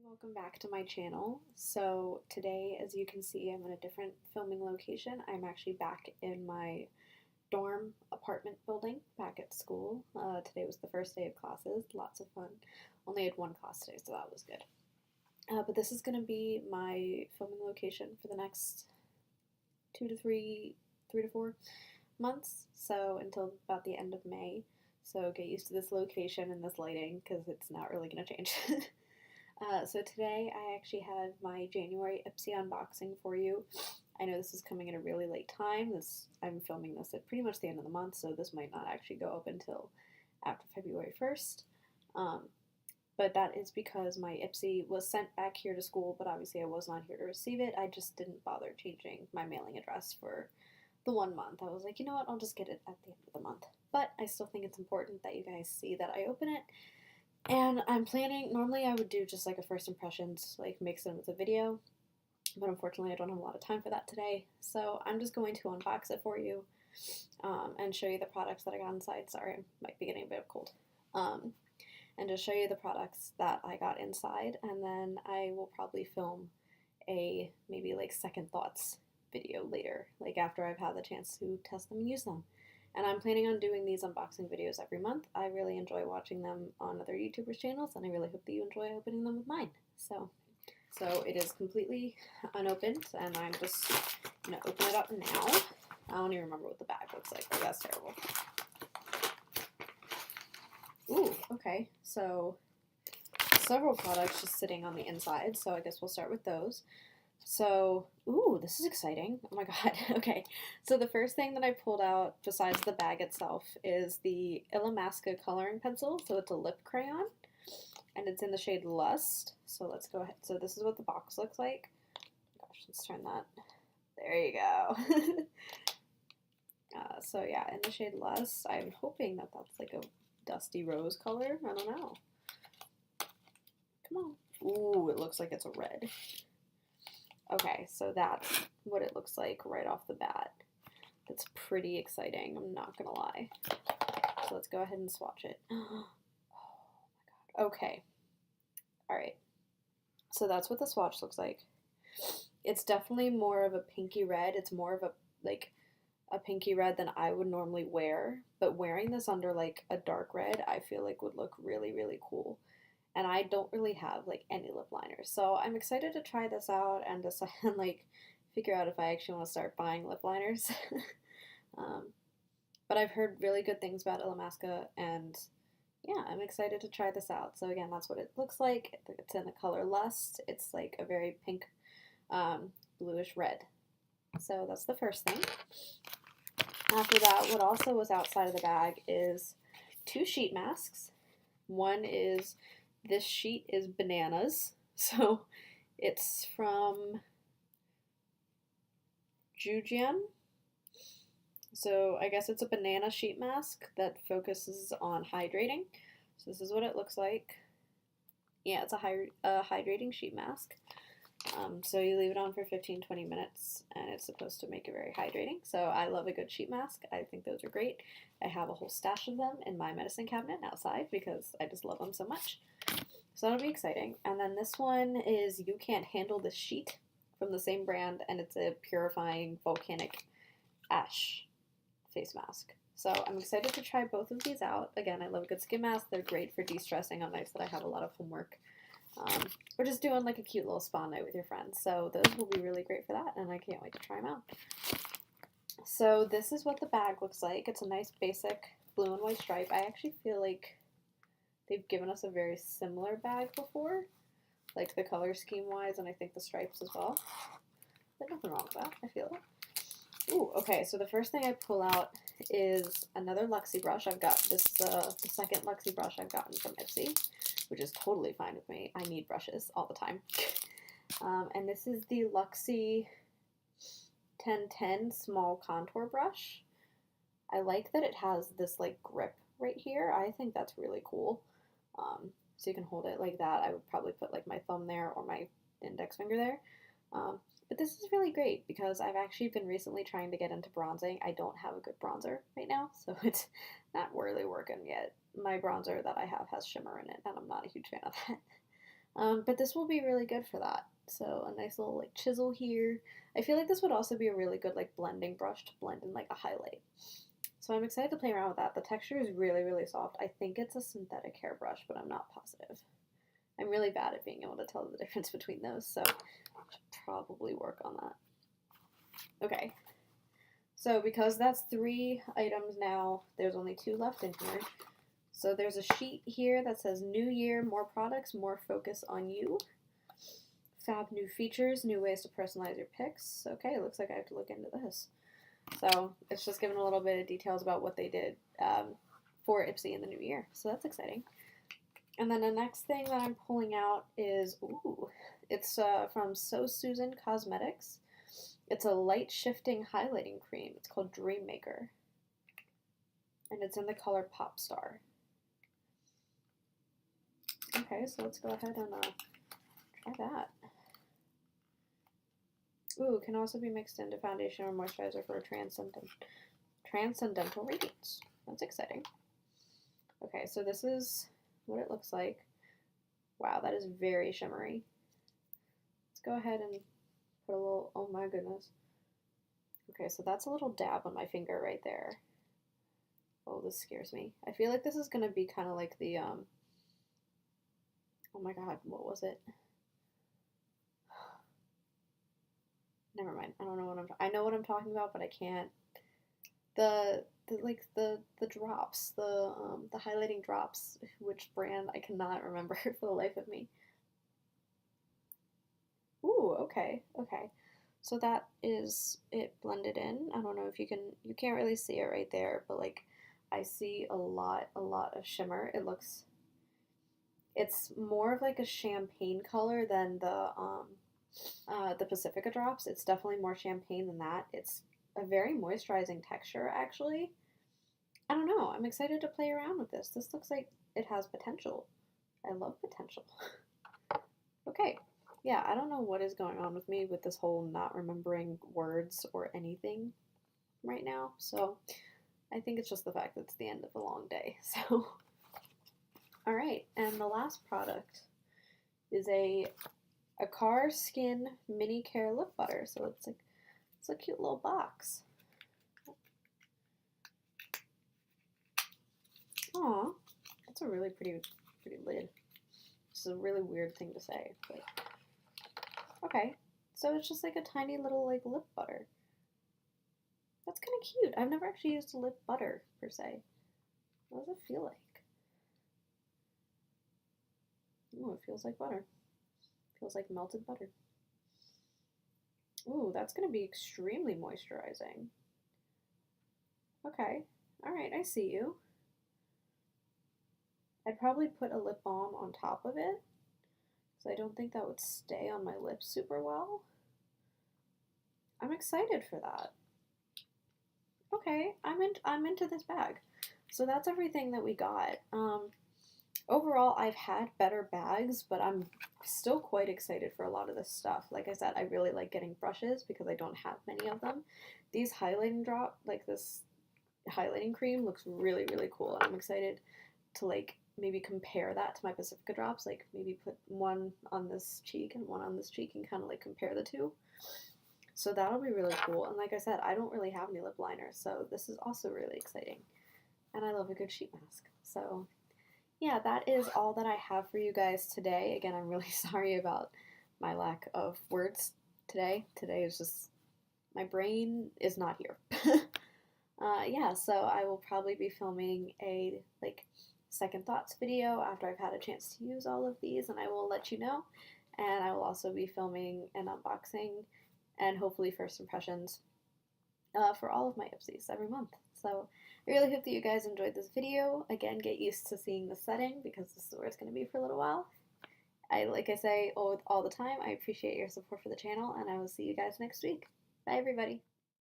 Welcome back to my channel. So today, as you can see, I'm in a different filming location. I'm actually back in my dorm apartment building back at school. Today was the first day of classes, lots of fun. Only had one class today, so that was good. But this is going to be my filming location for the next 3 to 4 months, so until about the end of May. So get used to this location and this lighting because it's not really going to change. So today I actually have my January Ipsy unboxing for you. I know this is coming at a really late time. I'm filming this at pretty much the end of the month, so this might not actually go up until after February 1st. But that is because my Ipsy was sent back here to school, but obviously I was not here to receive it. I just didn't bother changing my mailing address for the 1 month. I was like, you know what, I'll just get it at the end of the month. But I still think it's important that you guys see that I open it. And I'm planning, normally I would do just like a first impressions, like mix it in with a video, but unfortunately I don't have a lot of time for that today. So I'm just going to unbox it for you and show you the products that I got inside. Sorry, I might be getting a bit of cold. And just show you the products that I got inside, and then I will probably film a maybe like second thoughts video later, like after I've had the chance to test them and use them. And I'm planning on doing these unboxing videos every month. I really enjoy watching them on other YouTubers' channels, and I really hope that you enjoy opening them with mine. So it is completely unopened, and I'm just going to open it up now. I don't even remember what the bag looks like, but that's terrible. Ooh, okay, so several products just sitting on the inside, so I guess we'll start with those. So, ooh, this is exciting. Oh my god. Okay, so the first thing that I pulled out, besides the bag itself, is the Illamasqua coloring pencil. So it's a lip crayon, and it's in the shade Lust. So let's go ahead. So this is what the box looks like. Gosh, let's turn that. There you go. So yeah, in the shade Lust. I'm hoping that that's like a dusty rose color. I don't know. Come on. Ooh, it looks like it's a red. Okay, so that's what it looks like right off the bat. That's pretty exciting, I'm not gonna lie. So let's go ahead and swatch it. Oh my god. Okay. Alright. So that's what the swatch looks like. It's definitely more of a pinky red. It's more of a pinky red than I would normally wear. But wearing this under like a dark red, I feel like would look really, really cool. And I don't really have like any lip liners, so I'm excited to try this out and decide like figure out if I actually want to start buying lip liners. But I've heard really good things about Illamasqua, and yeah, I'm excited to try this out. So again, that's what it looks like. It's in the color Lust. It's like a very pink, bluish red. So that's the first thing. After that, what also was outside of the bag is 2 sheet masks. One is this sheet is bananas, so it's from Jujian. So I guess it's a banana sheet mask that focuses on hydrating. So this is what it looks like. Yeah, it's a hydrating sheet mask. So you leave it on for 15-20 minutes, and it's supposed to make it very hydrating. So I love a good sheet mask. I think those are great. I have a whole stash of them in my medicine cabinet outside because I just love them so much. So that'll be exciting. And then this one is You Can't Handle This Sheet from the same brand, and it's a purifying volcanic ash face mask. So I'm excited to try both of these out. Again, I love a good skin mask. They're great for de-stressing on nights that I have a lot of homework. Or just doing like a cute little spa night with your friends. So those will be really great for that, and I can't wait to try them out. So this is what the bag looks like. It's a nice basic blue and white stripe. I actually feel like they've given us a very similar bag before, like the color scheme wise, and I think the stripes as well. But nothing wrong with that, I feel it. Ooh, okay, so the first thing I pull out is another Luxie brush. I've got this, the second Luxie brush I've gotten from Ipsy, which is totally fine with me. I need brushes all the time. And this is the Luxie 1010 small contour brush. I like that it has this like grip right here. I think that's really cool. So you can hold it like that. I would probably put like my thumb there or my index finger there. But this is really great because I've actually been recently trying to get into bronzing. I don't have a good bronzer right now, so it's not really working yet. My bronzer that I have has shimmer in it, and I'm not a huge fan of that. But this will be really good for that. So a nice little like chisel here. I feel like this would also be a really good like blending brush to blend in like a highlight. So I'm excited to play around with that. The texture is really, really soft. I think it's a synthetic hairbrush, but I'm not positive. I'm really bad at being able to tell the difference between those, so I should probably work on that. Okay, so because that's 3 items now, there's only 2 left in here. So there's a sheet here that says New Year, more products, more focus on you. Fab new features, new ways to personalize your picks. Okay, looks like I have to look into this. So it's just giving a little bit of details about what they did for Ipsy in the new year. So that's exciting. And then the next thing that I'm pulling out is, ooh, it's from So Susan Cosmetics. It's a light shifting highlighting cream. It's called Dream Maker. And it's in the color Pop Star. Okay, so let's go ahead and try that. Ooh, can also be mixed into foundation or moisturizer for a transcendental radiance. That's exciting. Okay, so this is what it looks like. Wow, that is very shimmery. Let's go ahead and put a little, oh my goodness. Okay, so that's a little dab on my finger right there. Oh, this scares me. I feel like this is gonna be kind of like the, oh my god, what was it? Never mind. I don't know what I know what I'm talking about, but I can't. The drops, the highlighting drops, which brand I cannot remember for the life of me. Ooh, okay, okay. So that is it blended in. I don't know if you can't really see it right there, but like I see a lot of shimmer. It's more of like a champagne color than the Pacifica drops. It's definitely more champagne than that. It's a very moisturizing texture, actually. I don't know. I'm excited to play around with this. This looks like it has potential. I love potential. Okay. Yeah, I don't know what is going on with me with this whole not remembering words or anything right now. So I think it's just the fact that it's the end of a long day. So, all right. And the last product is a Car Skin Mini Care Lip Butter. So it's a cute little box. Aw, that's a really pretty lid. This is a really weird thing to say, but okay. So it's just like a tiny little like lip butter. That's kind of cute. I've never actually used a lip butter per se. What does it feel like? Oh, it feels like butter. Feels like melted butter. Ooh, that's going to be extremely moisturizing. Okay. Alright, I see you. I'd probably put a lip balm on top of it, because I don't think that would stay on my lips super well. I'm excited for that. Okay, I'm into this bag. So that's everything that we got. Overall, I've had better bags, but I'm still quite excited for a lot of this stuff. Like I said, I really like getting brushes because I don't have many of them. These highlighting this highlighting cream looks really, really cool, and I'm excited to like maybe compare that to my Pacifica drops, like maybe put one on this cheek and one on this cheek and kind of like compare the two. So that'll be really cool. And like I said, I don't really have any lip liner, so this is also really exciting. And I love a good sheet mask. So yeah, that is all that I have for you guys today. Again, I'm really sorry about my lack of words today. Today is just, my brain is not here. Yeah, so I will probably be filming a second thoughts video after I've had a chance to use all of these, and I will let you know. And I will also be filming an unboxing and hopefully first impressions for all of my Ipsys every month. So I really hope that you guys enjoyed this video. Again, get used to seeing the setting because this is where it's going to be for a little while. Like I say all the time, I appreciate your support for the channel, and I will see you guys next week. Bye, everybody.